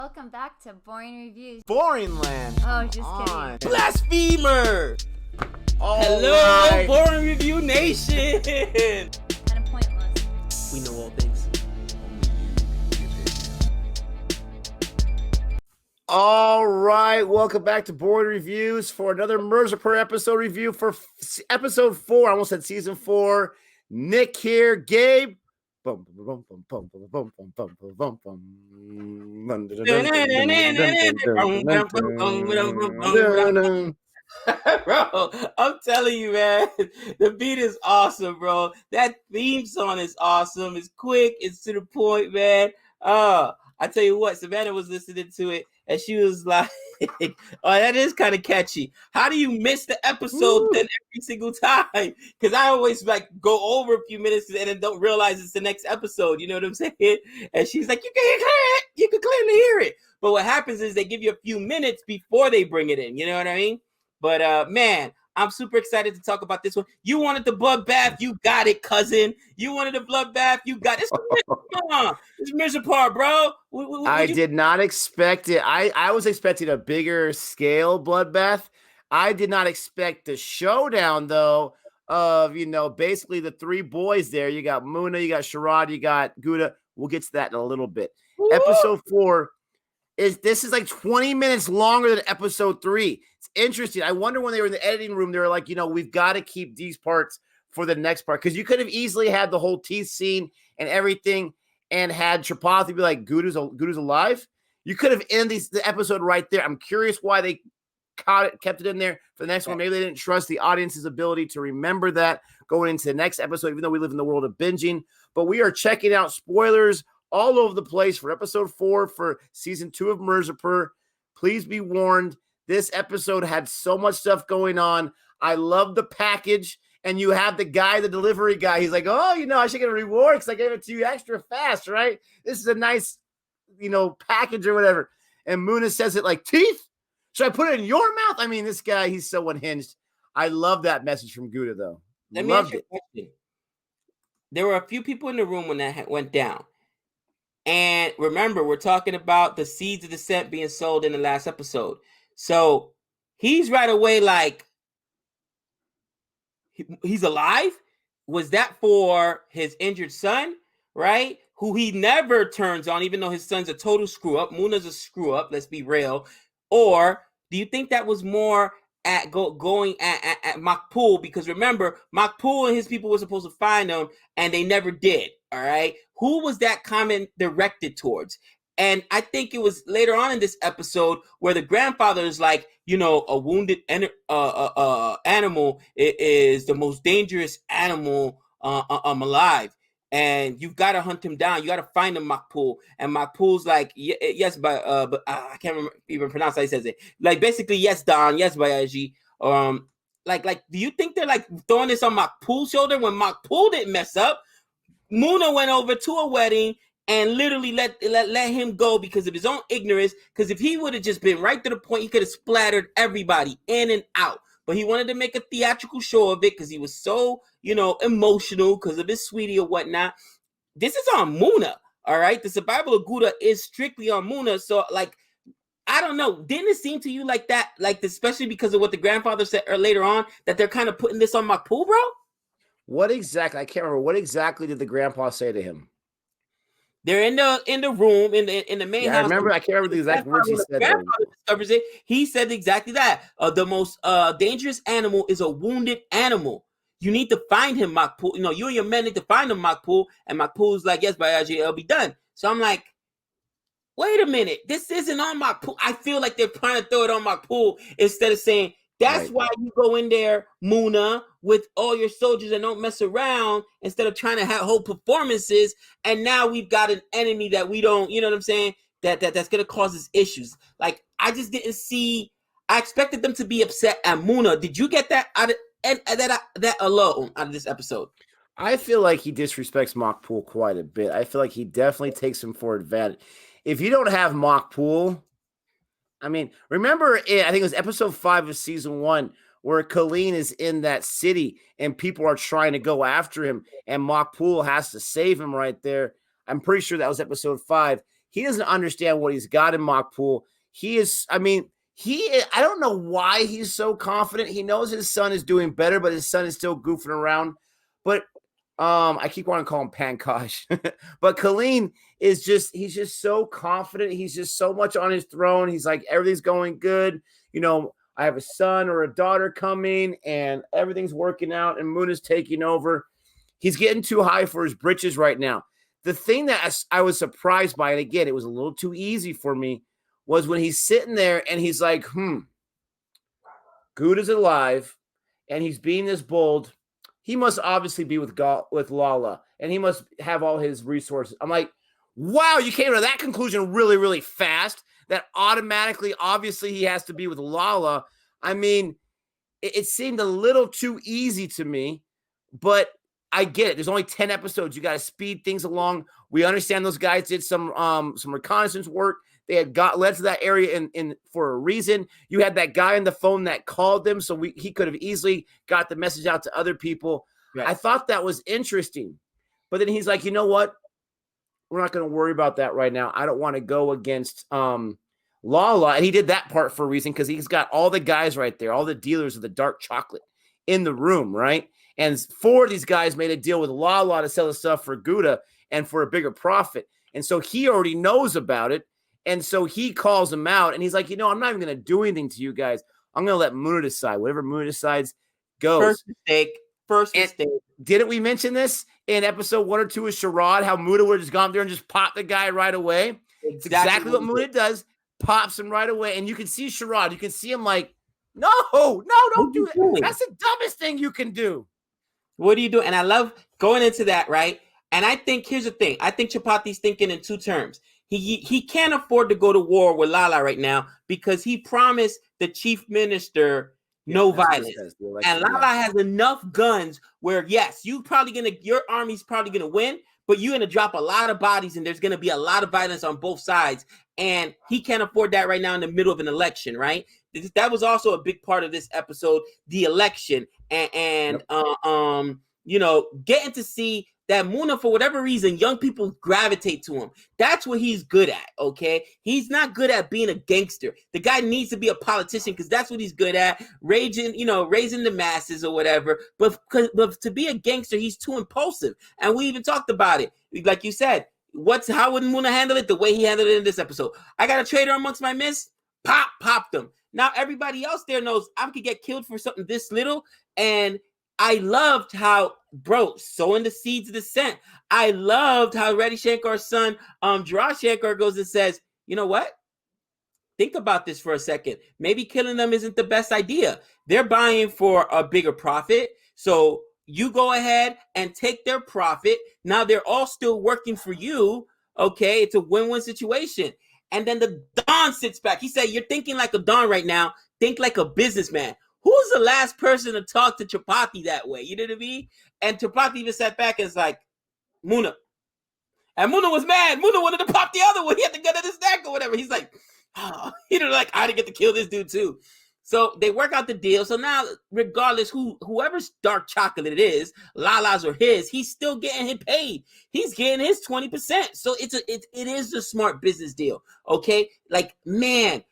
Welcome back to Boring Reviews. Boring land. Oh, just kidding. Blasphemer! Hello, right. Boring Review Nation! Kind of pointless. We know all things. All right, welcome back to Boring Reviews for another Mirzapur episode review for episode 4. I almost said season 4. Nick here, Gabe. Bum, bum, bum, bum, bum, bum, bum, bum, bum, bum. Bro, I'm telling you, man, the beat is awesome, bro. That theme song is awesome. It's quick, it's to the point, man. I tell you what, Savannah was listening to it and she was like, oh, that is kind of catchy. How do you miss the episode then every single time? Because I always like go over a few minutes and then don't realize it's the next episode. You know what I'm saying? And she's like, you can hear it. You can clearly hear it. But what happens is they give you a few minutes before they bring it in. You know what I mean? But man, I'm super excited to talk about this one. You wanted the bloodbath, you got it, cousin. You wanted the bloodbath, you got it. It's Mirzapur, bro. I did not expect it. I was expecting a bigger scale bloodbath. I did not expect the showdown, though, of, basically the three boys there. You got Munna, you got Sharad, you got Guddu. We'll get to that in a little bit. Woo! Episode 4 is like 20 minutes longer than episode 3. It's interesting. I wonder when they were in the editing room, they were like, we've got to keep these parts for the next part. Because you could have easily had the whole teeth scene and everything and had Chapathi be like, Guddu's alive. You could have ended the episode right there. I'm curious why they kept it in there for the next one. Maybe they didn't trust the audience's ability to remember that going into the next episode, even though we live in the world of binging. But we are checking out spoilers all over the place for episode 4 for season 2 of Mirzapur. Please be warned. This episode had so much stuff going on. I love the package. And you have the delivery guy. He's like, I should get a reward because I gave it to you extra fast, right? This is a nice, package or whatever. And Munna says it like, teeth? Should I put it in your mouth? I mean, this guy, he's so unhinged. I love that message from Guddu, though. Let me ask you a question. There were a few people in the room when that went down. And remember, we're talking about the seeds of dissent being sold in the last episode. So he's right away like, he's alive? Was that for his injured son, right? Who he never turns on, even though his son's a total screw up. Munna's a screw up, let's be real. Or do you think that was more at going at Makpool? Because remember, Makpool and his people were supposed to find him, and they never did, all right? Who was that comment directed towards? And I think it was later on in this episode where the grandfather is like, a wounded animal is the most dangerous animal alive. And you've got to hunt him down. You got to find him, Makpool. And Makpool's like, yes, but I can't even pronounce how he says it. Like, basically, yes, Don, yes, Bayaji. Like, do you think they're like throwing this on Makpool's shoulder when Makpool didn't mess up? Munna went over to a wedding and literally let him go because of his own ignorance. Because if he would have just been right to the point, he could have splattered everybody in and out. But he wanted to make a theatrical show of it because he was so, emotional because of his sweetie or whatnot. This is on Munna, all right? The survival of Guddu is strictly on Munna. So, like, I don't know. Didn't it seem to you like that? Like, especially because of what the grandfather said later on, that they're kind of putting this on Makpool, bro? What exactly? I can't remember. What exactly did the grandpa say to him? They're in the room in the main house. I remember. I can't remember the exact words he said. Discovers it. He said exactly that. The most dangerous animal is a wounded animal. You need to find him, Makpool. You and your men need to find him, Makpool. And Makpool's like, yes, Bayaji, it'll be done. So I'm like, wait a minute. This isn't on Makpool. I feel like they're trying to throw it on Makpool instead of saying, that's why you go in there, Munna, with all your soldiers and don't mess around instead of trying to have whole performances. And now we've got an enemy that we don't, you know what I'm saying? That's going to cause us issues. Like, I just didn't see. I expected them to be upset at Munna. Did you get that out of that alone out of this episode? I feel like he disrespects Makpool quite a bit. I feel like he definitely takes him for advantage. If you don't have Makpool, I mean, remember, I think it was episode 5 of season 1 where Colleen is in that city and people are trying to go after him and Makpool has to save him right there. I'm pretty sure that was episode 5. He doesn't understand what he's got in Makpul. He is, I mean, I don't know why he's so confident. He knows his son is doing better, but his son is still goofing around. But I keep wanting to call him Pankaj. But Colleen he's just so confident. He's just so much on his throne. He's like, everything's going good. You know, I have a son or a daughter coming and everything's working out and Munna's taking over. He's getting too high for his britches right now. The thing that I was surprised by, and again, it was a little too easy for me, was when he's sitting there and he's like, Guddu's alive and he's being this bold. He must obviously be with Lala and he must have all his resources. I'm like, wow, you came to that conclusion really, really fast. That automatically, obviously, he has to be with Lala. I mean, it seemed a little too easy to me, but I get it. There's only 10 episodes. You got to speed things along. We understand those guys did some reconnaissance work. They had led to that area in for a reason. You had that guy on the phone that called them, so he could have easily got the message out to other people. Right. I thought that was interesting. But then he's like, you know what? We're not going to worry about that right now. I don't want to go against Lala. And he did that part for a reason because he's got all the guys right there, all the dealers of the dark chocolate in the room, right? And 4 of these guys made a deal with Lala to sell the stuff for Guddu and for a bigger profit. And so he already knows about it. And so he calls him out and he's like, you know, I'm not even going to do anything to you guys. I'm going to let Munna decide. Whatever Munna decides goes. First mistake. Didn't we mention this in episode 1 or 2 of Sharad, how Munna would have just gone there and just popped the guy right away? It's exactly what Munna does. Pops him right away. And you can see Sharad. You can see him like, no, don't do that. That's the dumbest thing you can do. What do you do? And I love going into that, right? And I think, here's the thing. I think Chapati's thinking in 2 terms. He can't afford to go to war with Lala right now because he promised the chief minister no violence. And Lala has enough guns where, yes, your army's probably gonna win, but you're gonna drop a lot of bodies and there's gonna be a lot of violence on both sides. And he can't afford that right now in the middle of an election, right? That was also a big part of this episode, the election, and you know, getting to see that Munna, for whatever reason, young people gravitate to him. That's what he's good at, okay? He's not good at being a gangster. The guy needs to be a politician because that's what he's good at, raising the masses or whatever. But to be a gangster, he's too impulsive. And we even talked about it. Like you said, how would Munna handle it? The way he handled it in this episode. I got a traitor amongst my midst. Popped them. Now everybody else there knows I could get killed for something this little. And I loved how, sowing the seeds of dissent. I loved how Reddy Shankar's son, Jiraj Shankar, goes and says, you know what? Think about this for a second. Maybe killing them isn't the best idea. They're buying for a bigger profit. So you go ahead and take their profit. Now they're all still working for you. Okay, it's a win-win situation. And then the Don sits back. He said, you're thinking like a Don right now. Think like a businessman. Who's the last person to talk to Chapati that way? You know what I mean? And Chapati even sat back and was like, Munna. And Munna was mad. Munna wanted to pop the other one. He had the gun at his neck or whatever. He's like, I didn't get to kill this dude too. So they work out the deal. So now, regardless whoever's dark chocolate it is, Lala's or his, he's still getting him paid. He's getting his 20%. So it is a smart business deal. Okay? Like, man,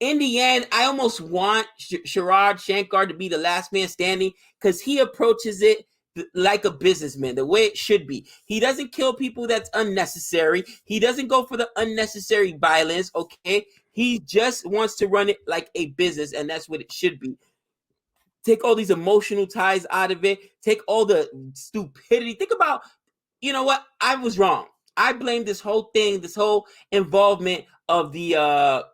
in the end, I almost want Sharad Shankar to be the last man standing because he approaches it like a businessman, the way it should be. He doesn't kill people that's unnecessary. He doesn't go for the unnecessary violence, okay? He just wants to run it like a business, and that's what it should be. Take all these emotional ties out of it. Take all the stupidity. Think about, you know what? I was wrong. I blame this whole thing, this whole involvement of the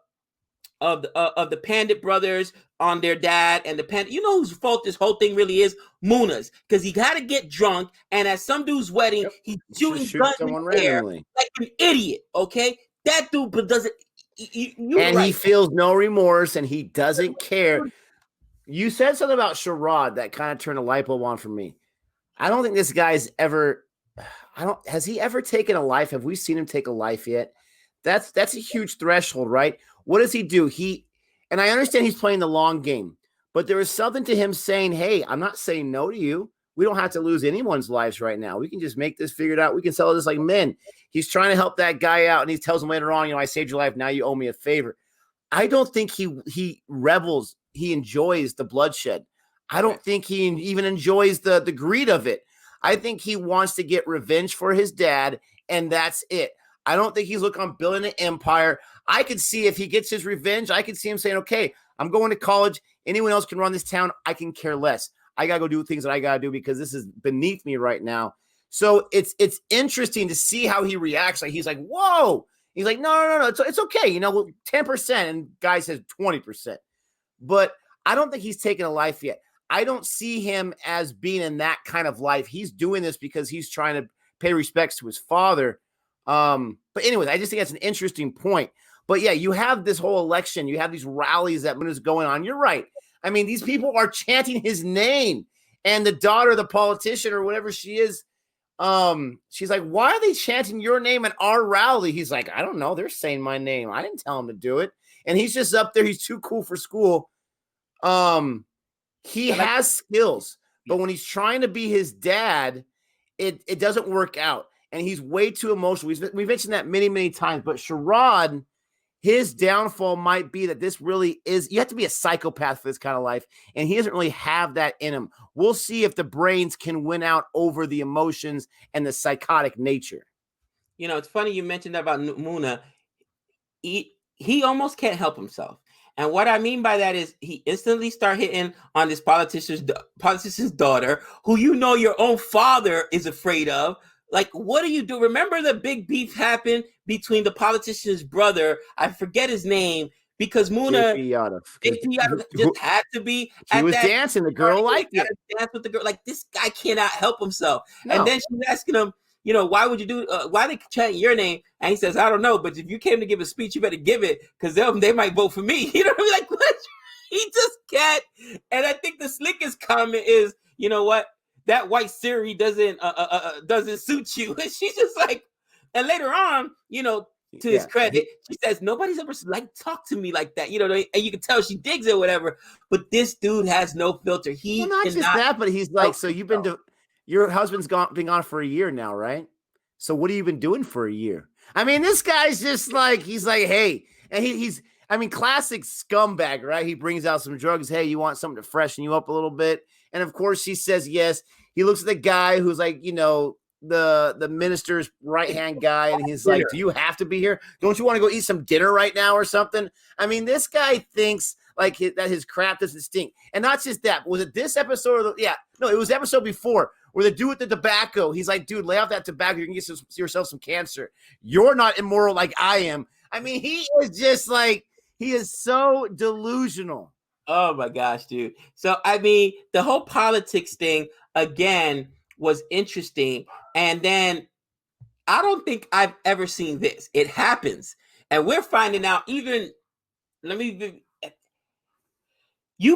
Pandit brothers on their dad and the Pandit. You know whose fault this whole thing really is? Munna's, because he got to get drunk, and at some dude's wedding, he's shooting guns in the air like an idiot. Okay, that dude doesn't. He feels no remorse, and he doesn't care. You said something about Sharad that kind of turned a light bulb on for me. I don't think this guy's ever. Has he ever taken a life? Have we seen him take a life yet? That's a huge threshold, right? What does he do? And I understand he's playing the long game, but there is something to him saying, hey, I'm not saying no to you. we don't have to lose anyone's lives right now. We can just make this figured out. We can settle this like men. He's trying to help that guy out, and he tells him later on, I saved your life. Now you owe me a favor. I don't think he rebels. He enjoys the bloodshed. I don't think he even enjoys the greed of it. I think he wants to get revenge for his dad, and that's it. I don't think he's looking on building an empire. I could see if he gets his revenge, I could see him saying, okay, I'm going to college. Anyone else can run this town. I can care less. I got to go do things that I got to do because this is beneath me right now. So it's interesting to see how he reacts. Like, he's like, whoa. He's like, no, it's okay. 10%. And guy says 20%. But I don't think he's taken a life yet. I don't see him as being in that kind of life. He's doing this because he's trying to pay respects to his father. But anyways, I just think that's an interesting point. But yeah, you have this whole election. You have these rallies that Munna's going on. You're right. I mean, these people are chanting his name, and the daughter of the politician or whatever she is, she's like, why are they chanting your name at our rally? He's like, I don't know. They're saying my name. I didn't tell him to do it. And he's just up there. He's too cool for school. He has skills, but when he's trying to be his dad, it doesn't work out. And he's way too emotional. We mentioned that many, many times, but Sharad, his downfall might be that this really is, you have to be a psychopath for this kind of life, and he doesn't really have that in him. We'll see if the brains can win out over the emotions and the psychotic nature. It's funny you mentioned that about Munna. He almost can't help himself. And what I mean by that is he instantly start hitting on this politician's daughter, who your own father is afraid of. Like, what do you do? Remember the big beef happened between the politician's brother, I forget his name, because Munna just had to be. He was dancing. The girl liked it. Dance with the girl. Like, this guy cannot help himself. No. And then she's asking him, why would you do? Why they chanting your name? And he says, I don't know, but if you came to give a speech, you better give it, because they might vote for me. Like, what? He just can't. And I think the slickest comment is, you know what? That white Siri doesn't suit you. And she's just like, and later on, to his credit, she says, nobody's ever talked to me like that. And you can tell she digs it or whatever. But this dude has no filter. Not just that, but he's like, so you've been your husband's been gone for a year now, right? So what have you been doing for a year? I mean, this guy's just like, he's like, hey, and he's classic scumbag, right? He brings out some drugs. Hey, you want something to freshen you up a little bit? And of course she says yes. He looks at the guy who's like, the minister's right-hand guy, and he's like, do you have to be here? Don't you want to go eat some dinner right now or something? I mean, this guy thinks like that his crap doesn't stink. And not just that. Was it this episode? No, it was the episode before where the dude with the tobacco, he's like, dude, lay off that tobacco. You can get yourself some cancer. You're not immoral like I am. I mean, he is just like, he is so delusional. Oh my gosh, dude. So, I mean, the whole politics thing, again, was interesting. And then I don't think I've ever seen this. It happens. And we're finding out you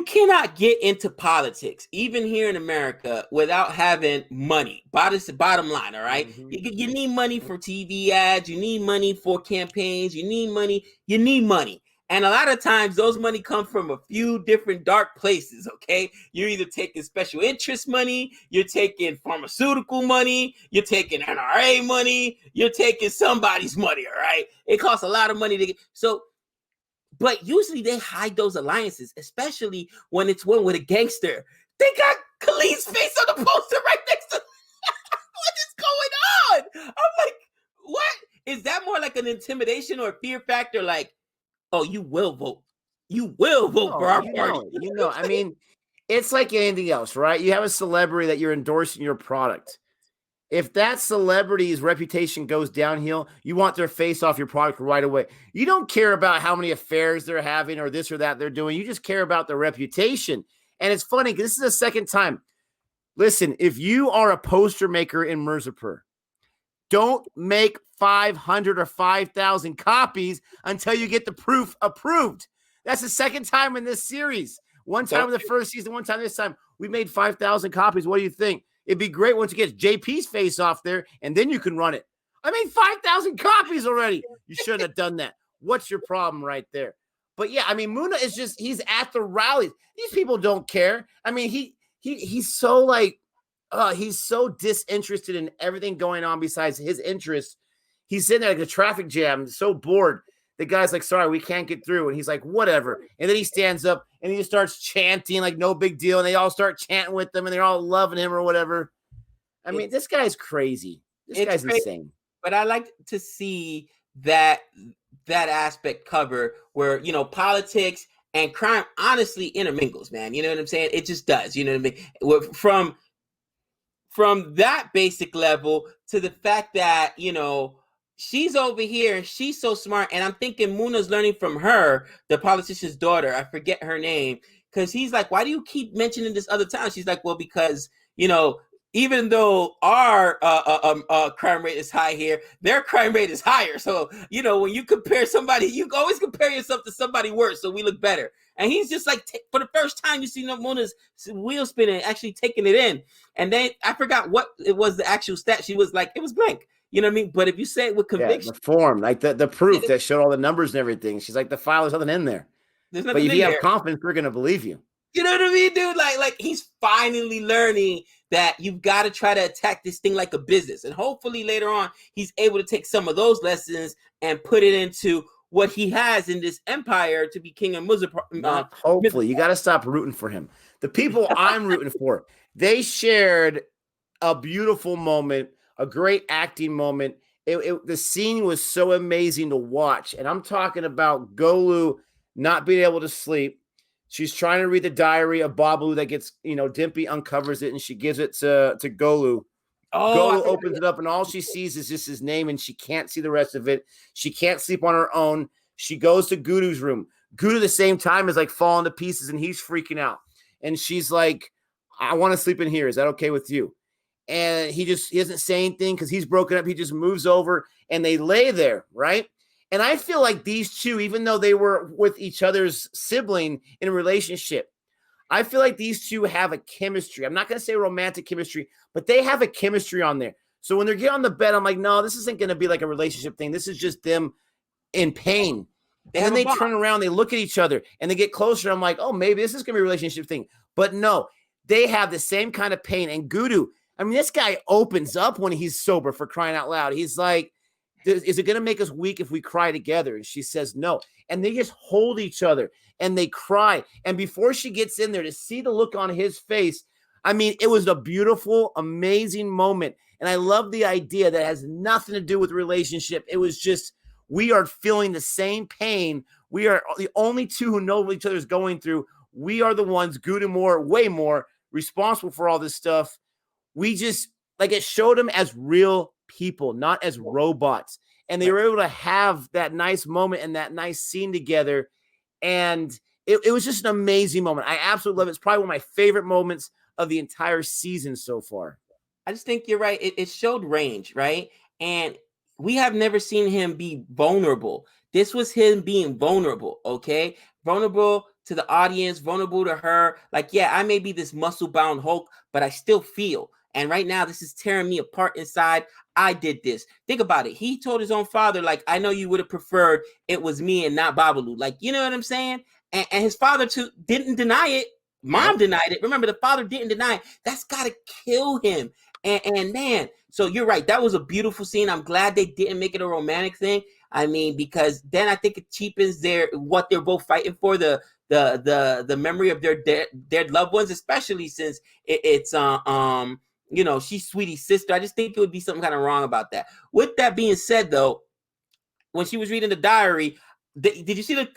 cannot get into politics, even here in America, without having money. Bottom line, all right? Mm-hmm. You need money for TV ads. You need money for campaigns. You need money. And a lot of times those money come from a few different dark places, okay? You're either taking special interest money, you're taking pharmaceutical money, you're taking NRA money, you're taking somebody's money, all right? It costs a lot of money to get. So, but usually they hide those alliances, especially when it's one with a gangster. They got Khalid's face on the poster right next to what is going on? I'm like, what? Is that more like an intimidation or a fear factor? Like, oh, you will vote. You will vote for our party. I mean, it's like anything else, right? You have a celebrity that you're endorsing your product. If that celebrity's reputation goes downhill, you want their face off your product right away. You don't care about how many affairs they're having or this or that they're doing. You just care about their reputation. And it's funny because this is the second time. Listen, if you are a poster maker in Mirzapur, don't make 500 or 5,000 copies until you get the proof approved. That's the second time in this series. One time in the first season, one time this time. We made 5,000 copies. What do you think? It'd be great once you get JP's face off there, and then you can run it. I made 5,000 copies already. You shouldn't have done that. What's your problem right there? But yeah, I mean, Munna is just, he's at the rallies. These people don't care. I mean, he's so like, he's so disinterested in everything going on besides his interests. He's sitting there like a traffic jam, so bored. The guy's like, sorry, we can't get through. And he's like, whatever. And then he stands up and he just starts chanting like no big deal. And they all start chanting with him and they're all loving him or whatever. I mean, this guy's crazy. This guy's crazy. insane. But I like to see that aspect cover where, you know, politics and crime honestly intermingles, man. You know what I'm saying? It just does. You know what I mean? From that basic level to the fact that, you know, she's over here and she's so smart. And I'm thinking Munna's learning from her, the politician's daughter. I forget her name. Because he's like, why do you keep mentioning this other town? She's like, well, because, you know, even though our crime rate is high here, their crime rate is higher. So, you know, when you compare somebody, you always compare yourself to somebody worse. So we look better. And he's just like, for the first time, you see Munna's wheel spinning, actually taking it in. And then I forgot what it was, the actual stat. She was like, it was blank. You know what I mean? But if you say it with conviction. The form, like the proof that showed all the numbers and everything. She's like, the file, there's nothing in there. There's nothing but if you have confidence, we're going to believe you. You know what I mean, dude? Like he's finally learning that you've got to try to attack this thing like a business. And hopefully later on, he's able to take some of those lessons and put it into what he has in this empire to be king of Mirzapur. Hopefully, you got to stop rooting for him. The people I'm rooting for, they shared a beautiful moment, a great acting moment. The scene was so amazing to watch. And I'm talking about Golu not being able to sleep. She's trying to read the diary of Babalu that gets, you know, Dimpy uncovers it and she gives it to Golu. Golu opens it up and all she sees is just his name and she can't see the rest of it. She can't sleep on her own. She goes to Guddu's room. Guddu at the same time is like falling to pieces and he's freaking out. And she's like, I want to sleep in here. Is that okay with you? And he doesn't say anything because he's broken up. He just moves over and they lay there, right? And I feel like these two, even though they were with each other's sibling in a relationship, I feel like these two have a chemistry. I'm not going to say romantic chemistry, but they have a chemistry on there. So when they're getting on the bed, I'm like, no, this isn't going to be like a relationship thing. This is just them in pain. And then they turn around, they look at each other and they get closer. I'm like, oh, maybe this is going to be a relationship thing. But no, they have the same kind of pain. And Guddu, I mean, this guy opens up when he's sober, for crying out loud. He's like, is it going to make us weak if we cry together? And she says no. And they just hold each other and they cry. And before she gets in there, to see the look on his face, I mean, it was a beautiful, amazing moment. And I love the idea that it has nothing to do with relationship. It was just, we are feeling the same pain. We are the only two who know what each other is going through. We are the ones, Guddu more, way more, responsible for all this stuff. We just, like, it showed them as real people, not as robots. And they were able to have that nice moment and that nice scene together. And it was just an amazing moment. I absolutely love it. It's probably one of my favorite moments of the entire season so far. I just think you're right. It showed range, right? And we have never seen him be vulnerable. This was him being vulnerable, okay? Vulnerable to the audience, vulnerable to her. Like, yeah, I may be this muscle-bound Hulk, but I still feel. And right now, this is tearing me apart inside. I did this. Think about it. He told his own father, like, I know you would have preferred it was me and not Babalu. Like, you know what I'm saying? And his father, too, didn't deny it. Mom denied it. Remember, the father didn't deny it. That's got to kill him. And man, so you're right. That was a beautiful scene. I'm glad they didn't make it a romantic thing. I mean, because then I think it cheapens what they're both fighting for, the memory of their dead loved ones, especially since it's you know, she's Sweetie's sister. I just think it would be something kind of wrong about that. With that being said, though, when she was reading the diary, did you see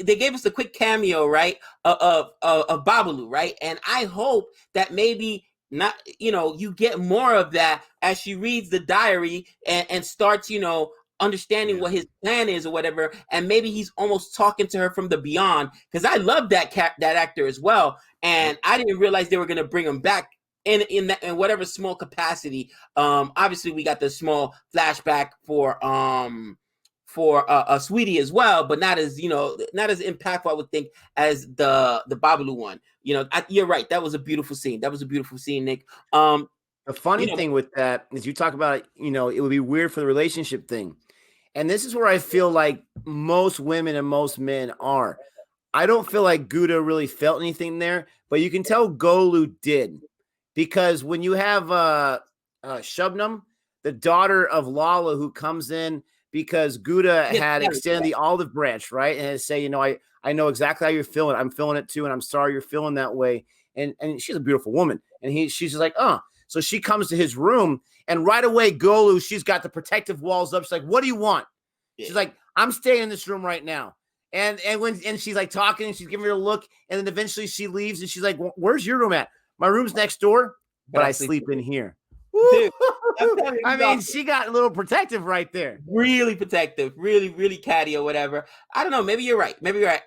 they gave us a quick cameo, right, of Babalu, right? And I hope that maybe not, you know, you get more of that as she reads the diary and starts, you know, understanding what his plan is or whatever, and maybe he's almost talking to her from the beyond. Because I love that actor as well, and I didn't realize they were going to bring him back in whatever small capacity. Obviously we got the small flashback for a Sweetie as well, but not as, you know, not as impactful, I would think, as the Babalu one. You know, you're right. That was a beautiful scene. That was a beautiful scene, Nick. The funny thing with that is, you talk about, you know, it would be weird for the relationship thing. And this is where I feel like most women and most men are. I don't feel like Guddu really felt anything there, but you can tell Golu did. because when you have Shabnam, the daughter of Lala, who comes in because Gouda had extended the olive branch, right? And say, I know exactly how you're feeling. I'm feeling it too, and I'm sorry you're feeling that way. And she's a beautiful woman. And she's just like, So she comes to his room, and right away, Golu, she's got the protective walls up. She's like, what do you want? Yeah. She's like, I'm staying in this room right now. And she's like talking, and she's giving her a look, and then eventually she leaves, and she's like, where's your room at? My room's next door, but I sleep in here. Dude, I mean, she got a little protective right there. Really protective, really, really catty or whatever. I don't know. Maybe you're right.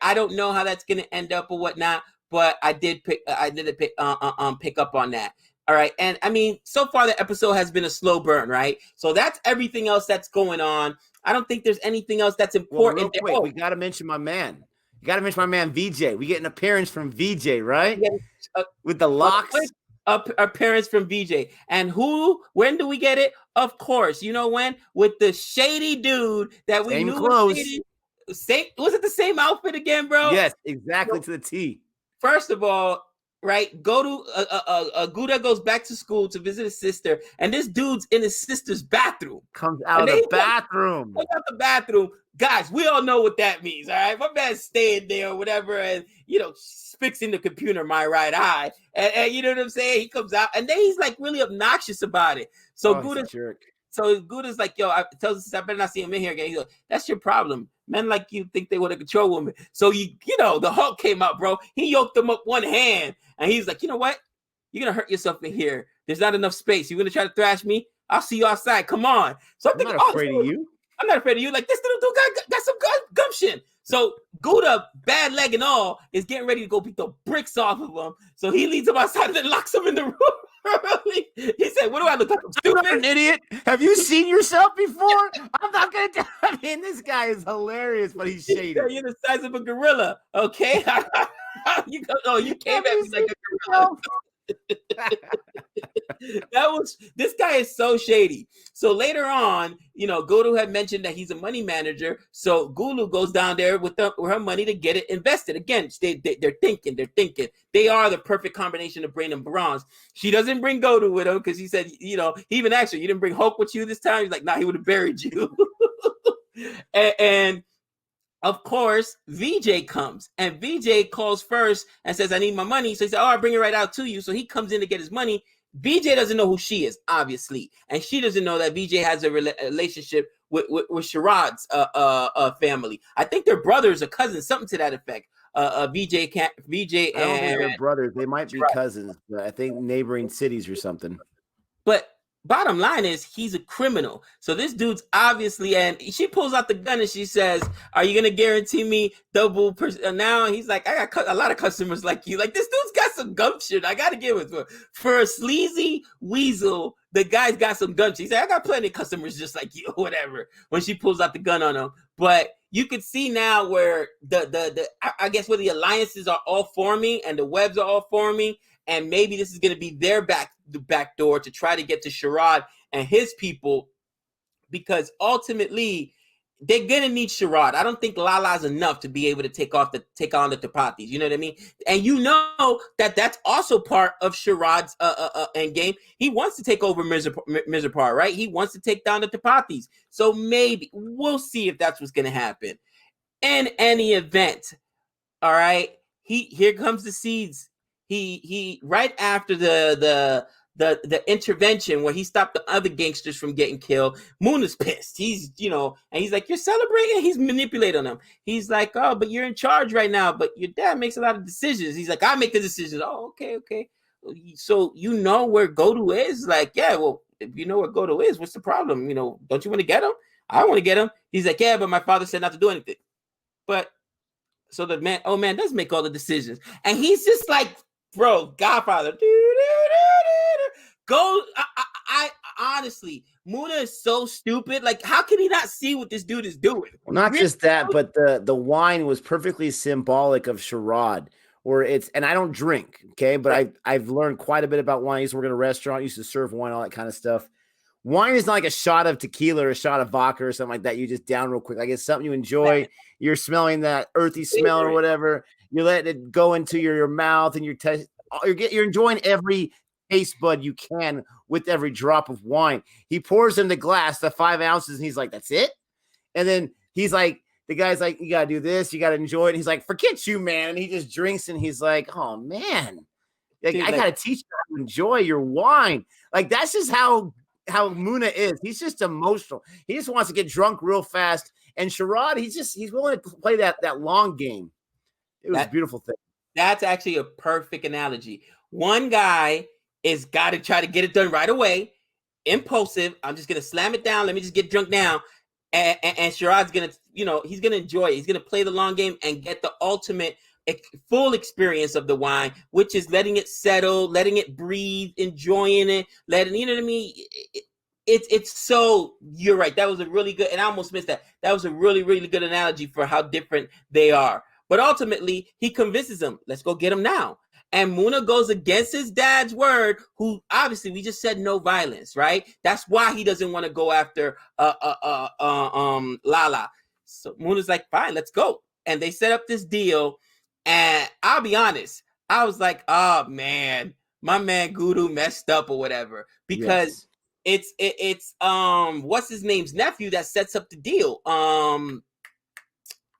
I don't know how that's gonna end up or whatnot, but I did pick up on that. All right. And I mean, so far the episode has been a slow burn, right? So that's everything else that's going on. I don't think there's anything else that's important. Well, real quick, we got to mention my man. You got to mention my man, Vijay. We get an appearance from Vijay, right? Yeah. With the locks. Appearance from Vijay. And when do we get it? Of course. You know when? With the shady dude that we same knew clothes. Was shady. Was it the same outfit again, bro? Yes, exactly to the T. First of all, right, Gouda goes back to school to visit his sister, and this dude's in his sister's bathroom. Comes out of the bathroom. Comes out the bathroom. Guys, we all know what that means, all right? My man's staying there or whatever, and, fixing the computer in my right eye. And you know what I'm saying? He comes out, and then he's, like, really obnoxious about it. So Gouda's like, yo, tells us I better not see him in here again. He's like, that's your problem. Men like you think they want to control women. So, the Hulk came out, bro. He yoked him up one hand, and he's like, you know what? You're going to hurt yourself in here. There's not enough space. You're going to try to thrash me? I'll see you outside. Come on. So I'm not afraid of you. I'm not afraid of you. Like, this little dude got some gumption. So Gouda, bad leg and all, is getting ready to go beat the bricks off of him. So he leads him outside and then locks him in the room. He said, what do I look like? I'm stupid? You're an idiot. Have you seen yourself before? I'm not going to. I mean, this guy is hilarious, but he's shady. You're the size of a gorilla, okay? You came at me like a gorilla. This guy is so shady. So later on, Gulu had mentioned that he's a money manager. So Gulu goes down there with her money to get it invested. Again, they're thinking. They are the perfect combination of brain and bronze. She doesn't bring Godu with her because he said, he even asked her, you didn't bring Hulk with you this time? He's like, nah, he would have buried you. and of course, Vijay comes, and Vijay calls first and says, I need my money. So he said, I'll bring it right out to you. So he comes in to get his money. Vijay doesn't know who she is, obviously. And she doesn't know that Vijay has a relationship with Sharad's family. I think they're brothers or cousins, something to that effect. Vijay I don't think they're brothers. They might be cousins, but I think neighboring cities or something. But bottom line is he's a criminal. So this dude's obviously, and she pulls out the gun and she says, are you going to guarantee me double? Now he's like, I got a lot of customers like you. Like, this dude's got some gumption. I got to give it for a sleazy weasel. The guy's got some gumption. He said, I got plenty of customers just like you or whatever, when she pulls out the gun on him. But you could see now where I guess where the alliances are all forming and the webs are all forming. And maybe this is going to be their back door to try to get to Sharad and his people, because ultimately they're going to need Sharad. I don't think Lala's enough to be able to take on the Tapatis. You know what I mean? And that's also part of Sharad's end game. He wants to take over Mirzapur, right? He wants to take down the Tapatis. So maybe we'll see if that's what's going to happen. In any event, all right, here comes the seeds. He right after the intervention where he stopped the other gangsters from getting killed, Munna's pissed. He's, and he's like, you're celebrating? He's manipulating them. He's like, oh, but you're in charge right now, but your dad makes a lot of decisions. He's like, I make the decisions. Oh, okay. So you know where Godu is? Like, yeah, well, if you know where Godu is, what's the problem? Don't you want to get him? I want to get him. He's like, yeah, but my father said not to do anything. But so the man does make all the decisions. And he's just like, bro, Godfather. Go. I honestly, Munna is so stupid. Like, how can he not see what this dude is doing? Well, not just that, but the wine was perfectly symbolic of Sharad. And I don't drink, okay, but I've learned quite a bit about wine. I used to work in a restaurant, used to serve wine, all that kind of stuff. Wine is not like a shot of tequila or a shot of vodka or something like that. You just down real quick. Like, it's something you enjoy. Right. You're smelling that earthy smell or whatever. You let it go into your mouth and you're enjoying every taste bud you can with every drop of wine. He pours in the glass, the 5 ounces, and he's like, "That's it." And then he's like, the guy's like, "You gotta do this, you gotta enjoy it." And he's like, "Forget you, man." And he just drinks, and he's like, "Oh man, like, I gotta teach you how to enjoy your wine." Like that's just how Munna is. He's just emotional. He just wants to get drunk real fast. And Sharad, he's willing to play that long game. It was a beautiful thing. That's actually a perfect analogy. One guy is got to try to get it done right away. Impulsive. I'm just gonna slam it down. Let me just get drunk now. And Sharad's gonna, he's gonna enjoy it. He's gonna play the long game and get the ultimate full experience of the wine, which is letting it settle, letting it breathe, enjoying it, you know what I mean? It's so, you're right. That was a really good, and I almost missed that. That was a really, really good analogy for how different they are. But ultimately, he convinces him, let's go get him now. And Munna goes against his dad's word, who obviously we just said no violence, right? That's why he doesn't want to go after Lala. So Munna's like, fine, let's go. And they set up this deal. And I'll be honest, I was like, oh man, my man Guddu messed up or whatever. Because it's what's his name's nephew that sets up the deal.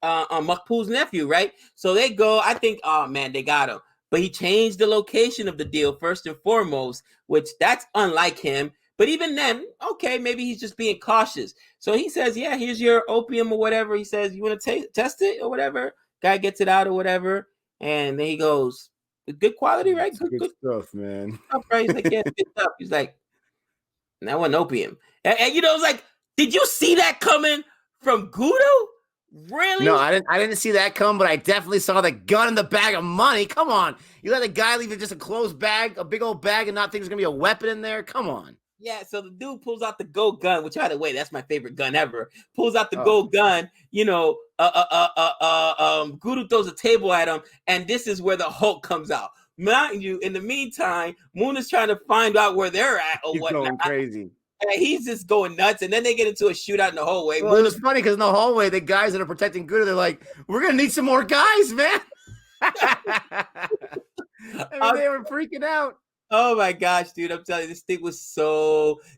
Makpul's nephew, right? So they go, I think, oh man, they got him. But he changed the location of the deal first and foremost, which that's unlike him. But even then, okay, maybe he's just being cautious. So he says, yeah, here's your opium or whatever. He says, you want to test it or whatever? Guy gets it out or whatever. And then he goes, good quality, right? Good stuff, man. Right? He's like, yeah, good stuff. He's like, that wasn't opium. And it's like, did you see that coming from Guddu? Really? No, I didn't see that come, but I definitely saw the gun in the bag of money. Come on. You let a guy leave it just a closed bag, a big old bag, and not think there's going to be a weapon in there? Come on. Yeah, so the dude pulls out the gold gun, which, by the way, that's my favorite gun ever. Pulls out the gold gun, Guddu throws a table at him, and this is where the Hulk comes out. Mind you, in the meantime, Munna's trying to find out where they're at or whatnot. Going crazy. And he's just going nuts, and then they get into a shootout in the hallway. Well, it's funny because in the hallway, the guys that are protecting Guddu, they're like, "We're gonna need some more guys, man." They were freaking out. Oh my gosh, dude! I'm telling you, this thing was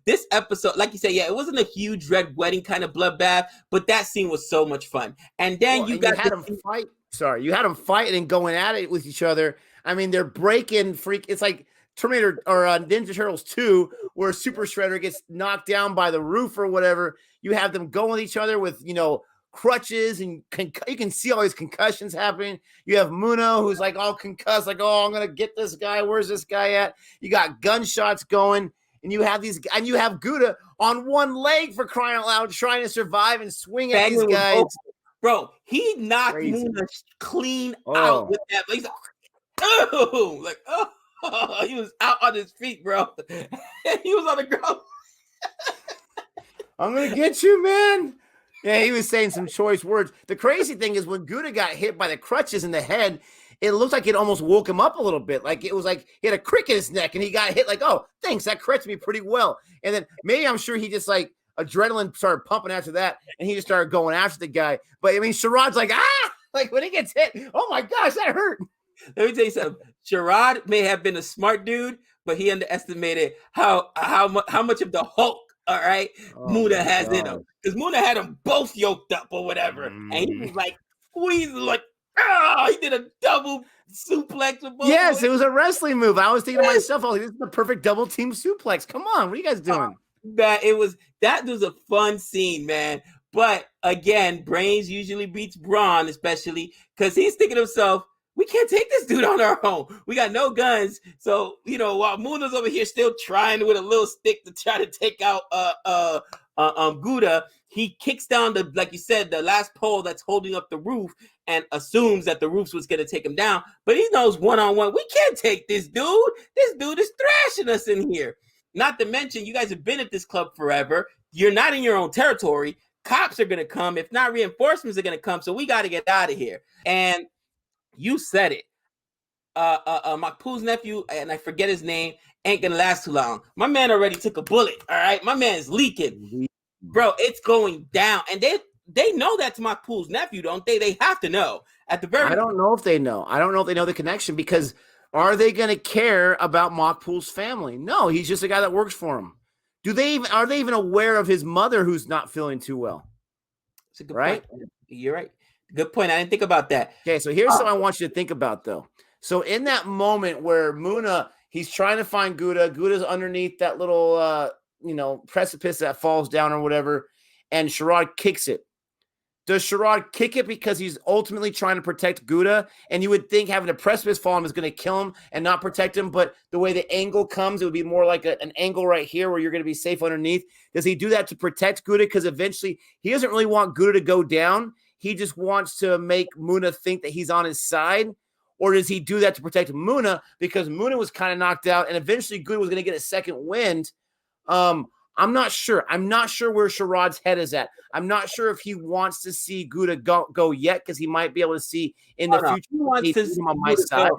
this episode, like you said, yeah, it wasn't a huge red wedding kind of bloodbath, but that scene was so much fun. And then you had them fight. Sorry, you had them fighting and going at it with each other. I mean, they're breaking It's like Terminator or Ninja Turtles 2, where Super Shredder gets knocked down by the roof or whatever. You have them going with each other with, crutches, and you can see all these concussions happening. You have Munna, who's like all concussed, like, oh, I'm going to get this guy. Where's this guy at? You got gunshots going, and you have Guddu on one leg, for crying out loud, trying to survive and swing at these guys. Bro, he knocked Munna clean out with that. He's like, oh, like, oh. He was out on his feet, bro. He was on the ground. I'm gonna get you, man. Yeah, he was saying some choice words. The crazy thing is when Guddu got hit by the crutches in the head, it looked like it almost woke him up a little bit. Like it was like he had a crick in his neck and he got hit like, oh, thanks, that corrected me pretty well. And then maybe I'm sure he just like adrenaline started pumping after that and he just started going after the guy. But I mean, Sharad's like, like when he gets hit, oh my gosh, that hurt. Let me tell you something. Sharad may have been a smart dude, but he underestimated how much of the Hulk, all right, Munna has in him. Because Munna had them both yoked up or whatever. And he was like squeezing, like, he did a double suplex. Yes, it was a wrestling move. I was thinking to myself, oh, this is the perfect double team suplex. Come on, what are you guys doing? That was a fun scene, man. But again, brains usually beats brawn, especially because he's thinking to himself, we can't take this dude on our own. We got no guns. So, while Munna's over here still trying with a little stick to try to take out Guddu, he kicks down like you said, the last pole that's holding up the roof and assumes that the roof was going to take him down. But he knows one-on-one, we can't take this dude. This dude is thrashing us in here. Not to mention, you guys have been at this club forever. You're not in your own territory. Cops are going to come. If not, reinforcements are going to come. So we got to get out of here. And you said it. Makpul's nephew, and I forget his name, ain't gonna last too long. My man already took a bullet. All right, my man's leaking, bro. It's going down, and they know that's Makpul's nephew, don't they? They have to know at the very. I don't know if they know. I don't know if they know the connection because Are they going to care about Makpul's family? No, he's just a guy that works for him. Are they even aware of his mother who's not feeling too well? It's a good point. You're right. Good point. I didn't think about that. Okay, so here's something I want you to think about, though. So in that moment where Munna, he's trying to find Gudda. Gudda's underneath that little, precipice that falls down or whatever, and Sharad kicks it. Does Sharad kick it because he's ultimately trying to protect Gudda? And you would think having a precipice fall him is going to kill him and not protect him, but the way the angle comes, it would be more like an angle right here where you're going to be safe underneath. Does he do that to protect Gudda? Because eventually he doesn't really want Gudda to go down. He just wants to make Munna think that he's on his side. Or does he do that to protect Munna because Munna was kind of knocked out and eventually Gudda was going to get a second wind? I'm not sure. I'm not sure where Sharad's head is at. I'm not sure if he wants to see Gudda go yet because he might be able to see in the future. He wants to see on my side.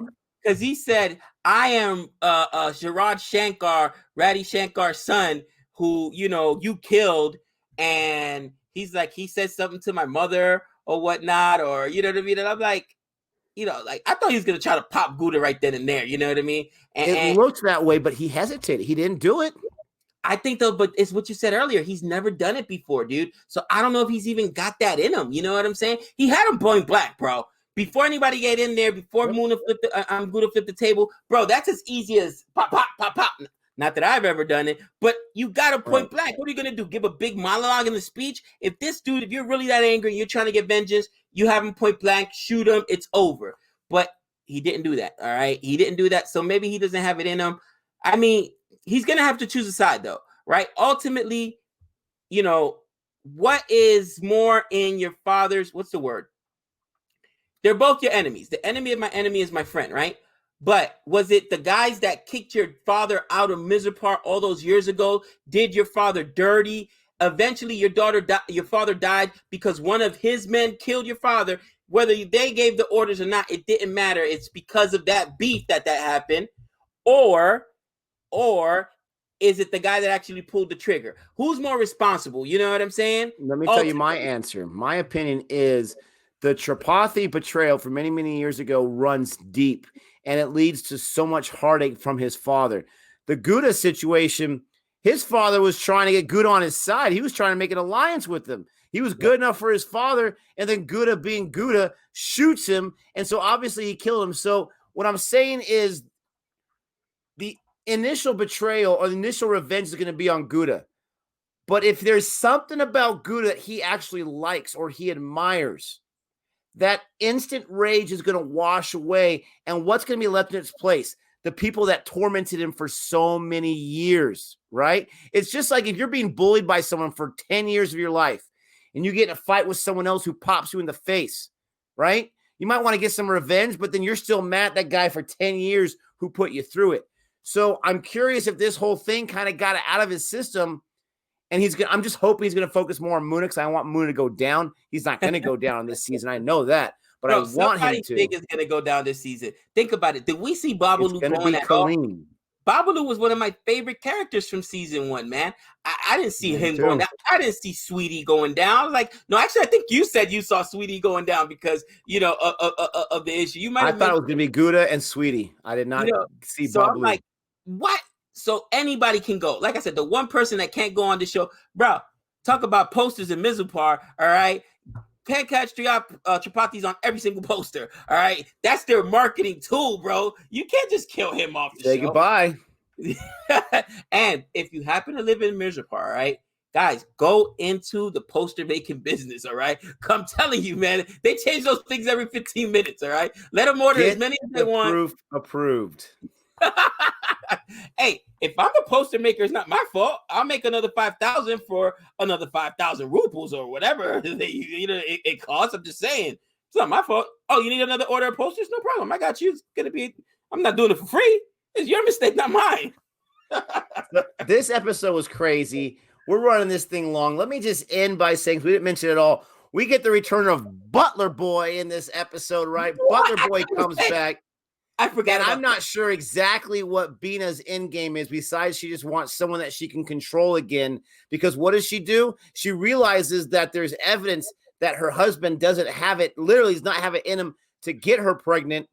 Because he said, I am Sharad Shankar, Radhi Shankar's son, who, you killed. And he's like, he said something to my mother or whatnot, or, you know what I mean? And I'm like, I thought he was going to try to pop Gudda right then and there. You know what I mean? And it looked that way, but he hesitated. He didn't do it. I think, though, but it's what you said earlier. He's never done it before, dude. So I don't know if he's even got that in him. You know what I'm saying? He had him point blank, bro. Before anybody get in there, before Gudda flipped the table, bro, that's as easy as pop, pop, pop, pop. Not that I've ever done it, but you got to point blank. What are you going to do? Give a big monologue in the speech? If you're really that angry and you're trying to get vengeance, you have him point blank, shoot him, it's over. But he didn't do that, all right? He didn't do that, so maybe he doesn't have it in him. I mean, he's going to have to choose a side, though, right? Ultimately, what is more in your father's, what's the word? They're both your enemies. The enemy of my enemy is my friend, right? But was it the guys that kicked your father out of Mirzapur all those years ago, did your father dirty? Eventually, your father died because one of his men killed your father. Whether they gave the orders or not, it didn't matter. It's because of that beef that happened. Or is it the guy that actually pulled the trigger? Who's more responsible? You know what I'm saying? Let me tell you my answer. My opinion is the Tripathi betrayal from many, many years ago runs deep, and it leads to so much heartache from his father. The Gudda situation, his father was trying to get Gudda on his side. He was trying to make an alliance with him. He was good enough for his father, and then Gudda, being Gudda, shoots him, and so obviously he killed him. So what I'm saying is the initial betrayal or the initial revenge is going to be on Gudda. But if there's something about Gudda that he actually likes or he admires, that instant rage is going to wash away. And what's going to be left in its place? The people that tormented him for so many years, right? It's just like if you're being bullied by someone for 10 years of your life and you get in a fight with someone else who pops you in the face, right? You might want to get some revenge, but then you're still mad at that guy for 10 years who put you through it. So I'm curious if this whole thing kind of got out of his system, and I'm just hoping he's going to focus more on Munna because I want Munna to go down. He's not going to go down this season. I know that, but I want him to. Big is going to go down this season. Think about it. Did we see Babalu going at all? Babalu was one of my favorite characters from season 1, man. I didn't see him going down. I didn't see Sweetie going down. No, actually, I think you said you saw Sweetie going down because, of the issue. I thought it was going to be Gudda and Sweetie. I did not see so Babalu. I'm like, what? So anybody can go. Like I said, the one person that can't go on the show, bro, talk about posters in Mirzapur, all right? Pankaj Tripathi on every single poster, all right? That's their marketing tool, bro. You can't just kill him off the show. Say goodbye. And if you happen to live in Mirzapur, all right, guys, go into the poster making business, all right? I'm telling you, man, they change those things every 15 minutes, all right? Let them order as many as they want. Approved. Hey, if I'm a poster maker, it's not my fault. I'll make another 5,000 for another 5,000 rubles or whatever it costs. I'm just saying, it's not my fault. Oh, you need another order of posters? No problem. I got you. It's gonna be. I'm not doing it for free. It's your mistake, not mine. This episode was crazy. We're running this thing long. Let me just end by saying, we didn't mention it all. We get the return of Butler Boy in this episode, right? Butler Boy comes back. I forgot. And I'm not sure exactly what Beena's end game is, besides she just wants someone that she can control again. Because what does she do? She realizes that there's evidence that her husband doesn't have it, literally does not have it in him to get her pregnant.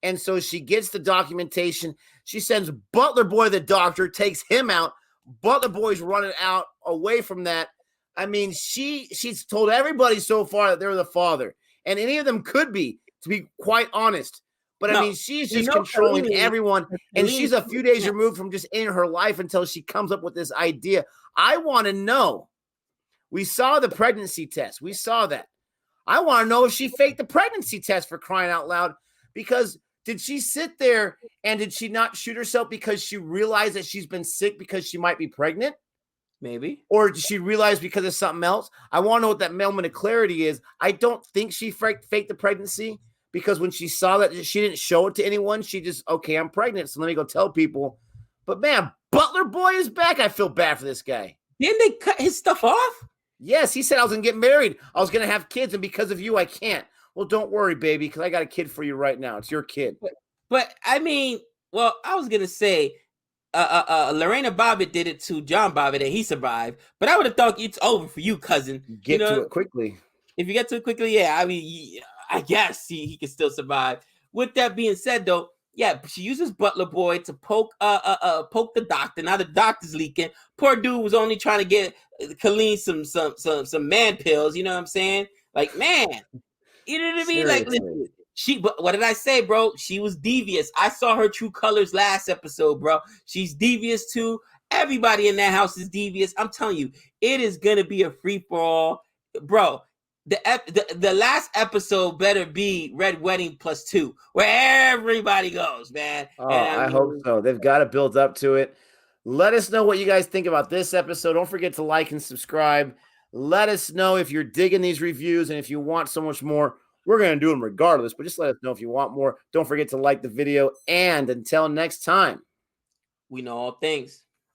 And so she gets the documentation. She sends Butler Boy, the doctor, takes him out. Butler Boy's running out away from that. I mean, she's told everybody so far that they're the father. And any of them could be, to be quite honest. But I mean, she's just controlling everyone. And she's a few days removed from just in her life until she comes up with this idea. I want to know. We saw the pregnancy test. We saw that. I want to know if she faked the pregnancy test, for crying out loud. Because did she sit there and did she not shoot herself because she realized that she's been sick because she might be pregnant? Maybe. Or did she realize because of something else? I want to know what that moment of clarity is. I don't think she faked the pregnancy, because when she saw that, she didn't show it to anyone. She just, okay, I'm pregnant, so let me go tell people. But man, Butler Boy is back. I feel bad for this guy. Didn't they cut his stuff off? Yes, he said I was going to get married. I was going to have kids, and because of you, I can't. Well, don't worry, baby, because I got a kid for you right now. It's your kid. But I mean, well, I was going to say, Lorena Bobbitt did it to John Bobbitt, and he survived. But I would have thought it's over for you, cousin. Get to it quickly. If you get to it quickly, yeah. I mean, I guess he can still survive. With that being said, though, yeah, she uses Butler Boy to poke the doctor. Now the doctor's leaking. Poor dude was only trying to get Colleen some man pills. You know what I'm saying? Like, man, you know what I mean? Seriously. Like, listen, but what did I say, bro? She was devious. I saw her true colors last episode, bro. She's devious too. Everybody in that house is devious. I'm telling you, it is gonna be a free for all, bro. The last episode better be Red Wedding +2, where everybody goes, man. Oh, I hope so. They've got to build up to it. Let us know what you guys think about this episode. Don't forget to like and subscribe. Let us know if you're digging these reviews, and if you want so much more. We're going to do them regardless, but just let us know if you want more. Don't forget to like the video, and until next time, we know all things.